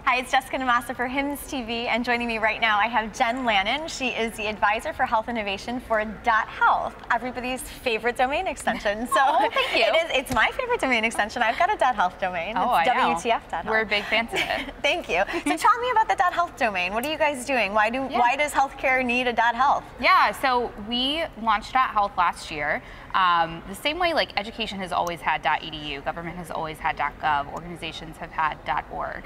Hi, it's Jessica DaMassa for HIMSS TV, and joining me right now I have Jen Lannon. She is the advisor for health innovation for dotHealth, everybody's favorite domain extension. So thank you. It's my favorite domain extension. I've got a dotHealth domain. Oh, it's I know. WTF.health. We're big fans of it. Thank you. So tell me about the dotHealth domain. What are you guys doing? Why does healthcare need a dotHealth? Yeah, so we launched dotHealth last year. The same way like education has always had .edu, government has always had .gov, organizations have had .org.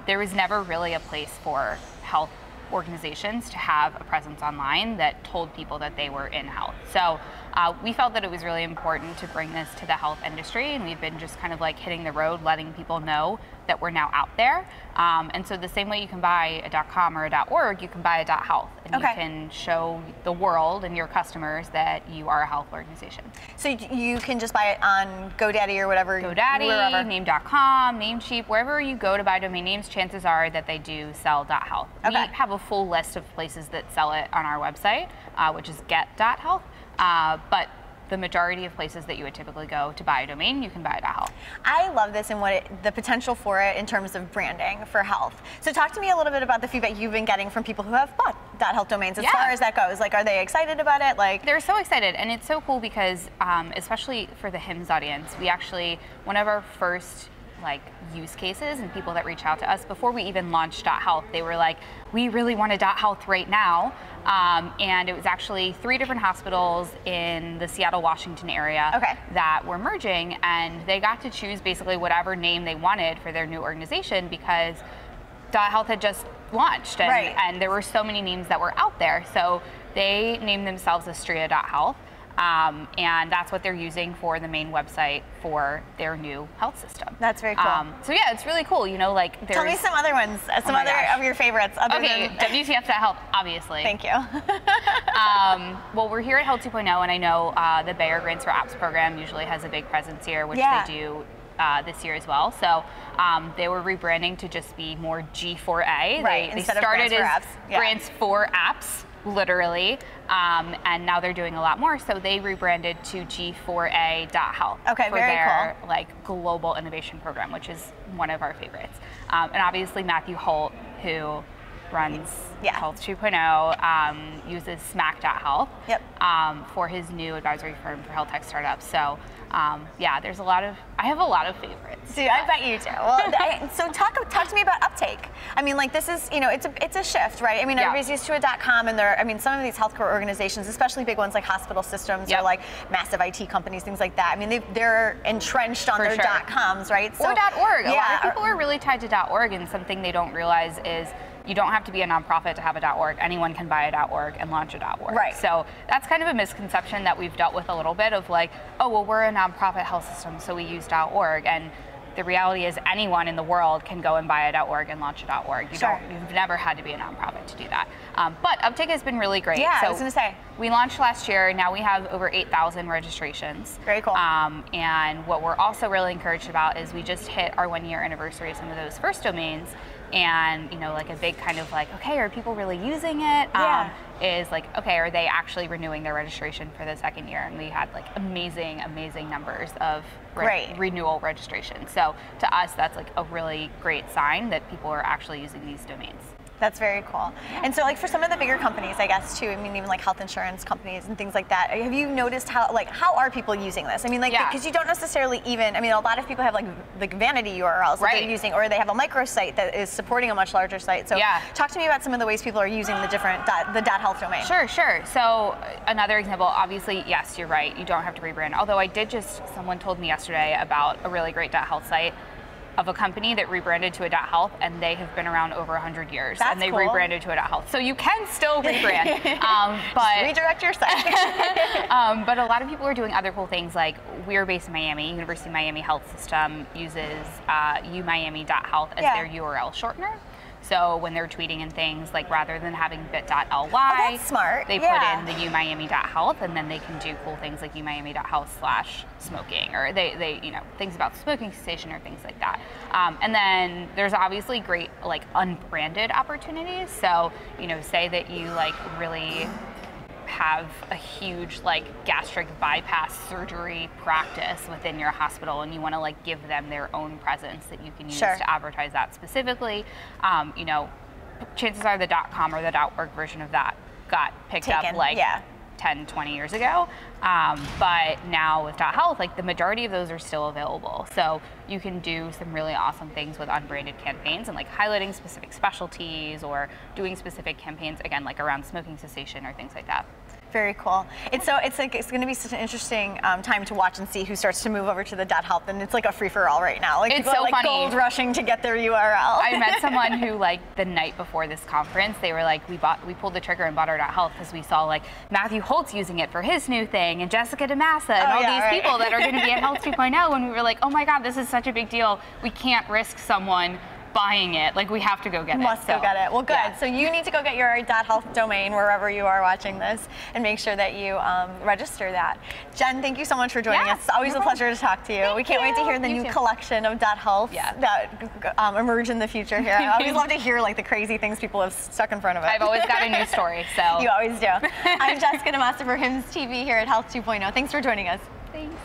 There was never really a place for health organizations to have a presence online that told people that they were in health. So we felt that it was really important to bring this to the health industry, and we've been just kind of like hitting the road, letting people know that we're now out there. And so the same way you can buy a .com or a .org, you can buy a .health, and you can show the world and your customers that you are a health organization. So you can just buy it on GoDaddy or whatever. GoDaddy, wherever. Name.com, Namecheap, wherever you go to buy domain names, chances are that they do sell .health. We have a full list of places that sell it on our website, which is get.health. But the majority of places that you would typically go to buy a domain, you can buy .health. I love this and the potential for it in terms of branding for health. So talk to me a little bit about the feedback you've been getting from people who have bought .health domains as far as that goes. Like, are they excited about it? Like, they're so excited, and it's so cool because, especially for the HIMSS audience, we actually, one of our first use cases and people that reach out to us before we even launched .health, they were like, we really want a .health right now. And it was actually 3 different hospitals in the Seattle, Washington area that were merging, and they got to choose basically whatever name they wanted for their new organization because .health had just launched, and there were so many names that were out there. So they named themselves Astrea.health. And that's what they're using for the main website for their new health system. That's very cool. So yeah, it's really cool. You know, like there's... Tell me some other ones, some other of your favorites. Other than WTF Health, obviously. Thank you. Well, we're here at Health 2.0, and I know the Bayer Grants for Apps program usually has a big presence here, which they do this year as well. So they were rebranding to just be more G4A. They started as Grants for Apps, literally, and now they're doing a lot more. So they rebranded to G4A.health for their global innovation program, which is one of our favorites. And obviously Matthew Holt, who runs Health 2.0, uses Smack.health for his new advisory firm for health tech startups. So yeah, there's I have a lot of favorites. Dude, I bet you do. Well, so talk to me about uptake. I mean, like, this is, it's a shift, right? I mean, everybody's used to a .com, and some of these healthcare organizations, especially big ones like hospital systems or like massive IT companies, things like that. I mean, they're entrenched on their .coms, right? So, or .org. A lot of people are really tied to .org, and something they don't realize is you don't have to be a nonprofit to have a .org. Anyone can buy a .org and launch a .org. Right. So that's kind of a misconception that we've dealt with a little bit of like, oh, well, we're a nonprofit health system, so we use .org. And the reality is anyone in the world can go and buy a .org and launch a .org. You've never had to be a nonprofit to do that. But uptake has been really great. Yeah, so I was going to say. We launched last year. Now we have over 8,000 registrations. Very cool. And what we're also really encouraged about is we just hit our 1-year anniversary of some of those first domains. And, like a big kind of like, okay, are people really using it? Is like, okay, are they actually renewing their registration for the 2nd year? And we had like amazing, amazing numbers of renewal registration. So to us, that's like a really great sign that people are actually using these domains. That's very cool. And so, like, for some of the bigger companies, I guess, too, I mean, even like health insurance companies and things like that, have you noticed how are people using this? I mean, like, because you don't necessarily even, I mean, a lot of people have like vanity URLs that they're using, or they have a microsite that is supporting a much larger site. So talk to me about some of the ways people are using the different, the .health domain. Sure. So another example, obviously, yes, you're right, you don't have to rebrand. Although someone told me yesterday about a really great .health site of a company that rebranded to a .health, and they have been around over 100 years. That's and they cool. rebranded to a .health. So you can still rebrand. But just redirect your site. But a lot of people are doing other cool things, like we're based in Miami. University of Miami Health System uses umiami.health as their URL shortener. So when they're tweeting and things, like rather than having bit.ly, that's smart. They put in the umiami.health, and then they can do cool things like umiami.health/smoking, or they things about smoking cessation or things like that. And then there's obviously great like unbranded opportunities. So say that you like really have a huge like gastric bypass surgery practice within your hospital, and you want to like give them their own presence that you can use to advertise that specifically, you know, chances are the .com or the .org version of that got picked up like 10, 20 years ago. But now with .health, like the majority of those are still available. So you can do some really awesome things with unbranded campaigns and like highlighting specific specialties or doing specific campaigns, again, like around smoking cessation or things like that. Very cool. It's going to be such an interesting time to watch and see who starts to move over to the .health, and it's like a free for all right now. Like it's people so are like funny. Gold rushing to get their URL. I met someone who like the night before this conference, they were like, we pulled the trigger and bought our .health because we saw like Matthew Holt's using it for his new thing, and Jessica DaMassa and all these people that are going to be at Health 2.0, and we were like, oh my God, this is such a big deal. We can't risk someone buying it. Like we have to go get it. Must go get it. Well, good. So you need to go get your .health domain wherever you are watching this, and make sure that you register that. Jen, thank you so much for joining us. It's always a pleasure to talk to you. We can't wait to hear the new collection of .health that emerge in the future here. I always love to hear like the crazy things people have stuck in front of it. I've always got a new story. So you always do. I'm Jessica DaMassa for HIMSS TV here at Health 2.0. Thanks for joining us. Thanks.